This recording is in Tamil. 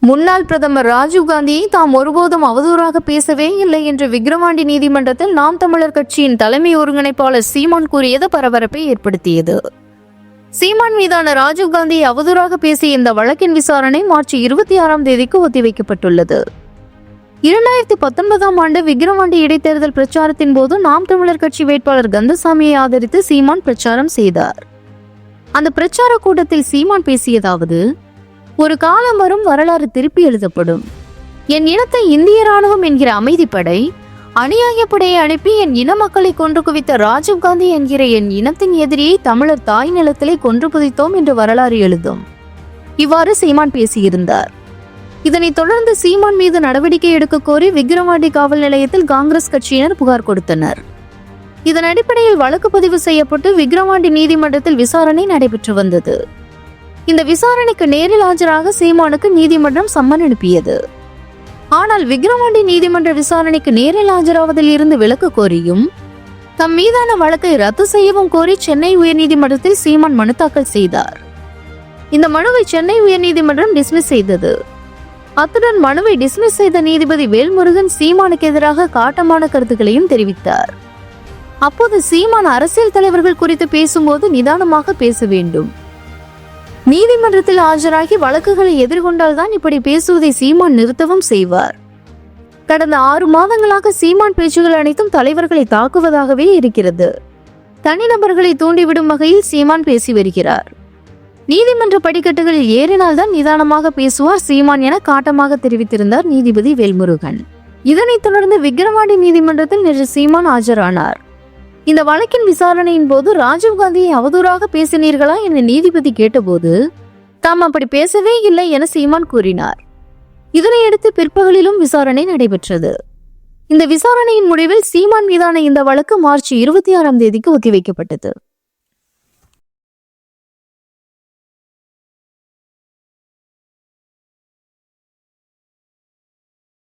முன்னாள் பிரதமர் ராஜீவ்காந்தியை தாம் ஒருபோதும் அவதூறாக பேசவே இல்லை என்று விக்கிரவாண்டி நீதிமன்றத்தில் நாம் தமிழர் கட்சியின் தலைமை ஒருங்கிணைப்பாளர் சீமான் கூறியது பரபரப்பை ஏற்படுத்தியது. சீமான் மீதான ராஜீவ்காந்தியை அவதூறாக பேசிய இந்த வழக்கின் விசாரணை மார்ச் 26ஆம் தேதிக்கு ஒத்திவைக்கப்பட்டுள்ளது. 2019ஆம் ஆண்டு விக்கிரவாண்டி இடைத்தேர்தல் பிரச்சாரத்தின் போது நாம் தமிழர் கட்சி வேட்பாளர் கந்தசாமியை ஆதரித்து சீமான் பிரச்சாரம் செய்தார். அந்த பிரச்சார கூட்டத்தில் சீமான் பேசியதாவது: ஒரு காலம் வரும், வரலாறு திருப்பி எழுதப்படும். என் இனத்தை இந்திய ராணுவம் என்கிற அமைதிப்படை, அநியாய படையை அனுப்பி என் இன மக்களை கொன்று குவித்த ராஜீவ்காந்தி என்கிற என் இனத்தின் எதிரியை தமிழர் தாய் நிலத்திலே கொன்று புதைத்தோம் என்று வரலாறு எழுதும். இவ்வாறு சீமான் பேசியிருந்தார். இதனைத் தொடர்ந்து சீமான் மீது நடவடிக்கை எடுக்க கோரி விக்கிரவாண்டி காவல் நிலையத்தில் காங்கிரஸ் கட்சியினர் புகார் கொடுத்தனர். இதன் அடிப்படையில் வழக்கு பதிவு செய்யப்பட்டு விக்கிரவாண்டி நீதிமன்றத்தில் விசாரணை நடைபெற்று வந்தது. இந்த விசாரணைக்கு நேரில் ஆஜராக சீமானுக்கு நீதிமன்றம் சம்மன் அனுப்பியது. ஆனால் விக்கிரவாண்டி நீதிமன்ற விசாரணைக்கு நேரில் ஆஜராவதில் இருந்து விலக்கு கோரியும் தம் மீதான வழக்கை ரத்து செய்யவும் கோரி சென்னை உயர்நீதிமன்றத்தில் சீமான் மனு தாக்கல் செய்தார். இந்த மனுவை சென்னை உயர்நீதிமன்றம் டிஸ்மிஸ் செய்தது. அத்துடன் மனுவை டிஸ்மிஸ் செய்த நீதிபதி வேல்முருகன் சீமானுக்கு எதிராக காட்டமான கருத்துக்களையும் தெரிவித்தார். அப்போது சீமான் அரசியல் தலைவர்கள் குறித்து பேசும்போது நிதானமாக பேச வேண்டும், நீதிமன்றத்தில் ஆஜராகி வழக்குகளை எதிர்கொண்டால்தான் இப்படி பேசுவதை சீமான் நிறுத்தவும் செய்வார். கடந்த 6 மாதங்களாக சீமான் பேச்சுகள் அனைத்தும் தலைவர்களை தாக்குவதாகவே இருக்கிறது. தனிநபர்களை தூண்டிவிடும் வகையில் சீமான் பேசி வருகிறார். நீதிமன்ற படிக்கட்டுகளில் ஏறினால்தான் நிதானமாக பேசுவார் சீமான் என காட்டமாக தெரிவித்திருந்தார் நீதிபதி வேல்முருகன். இதனைத் தொடர்ந்து விக்கிரவாண்டி நீதிமன்றத்தில் நேற்று சீமான் ஆஜரானார். இந்த வழக்கின் விசாரணையின் போது ராஜீவ்காந்தியை அவதூறாக பேசினீர்களா என நீதிபதி கேட்டபோது தாம் அப்படி பேசவே இல்லை என சீமான் கூறினார். இதனையடுத்து பிற்பகலிலும் விசாரணை நடைபெற்றது. இந்த விசாரணையின் முடிவில் சீமான் மீதான இந்த வழக்கு மார்ச் 26ஆம் தேதிக்கு ஒத்திவைக்கப்பட்டது.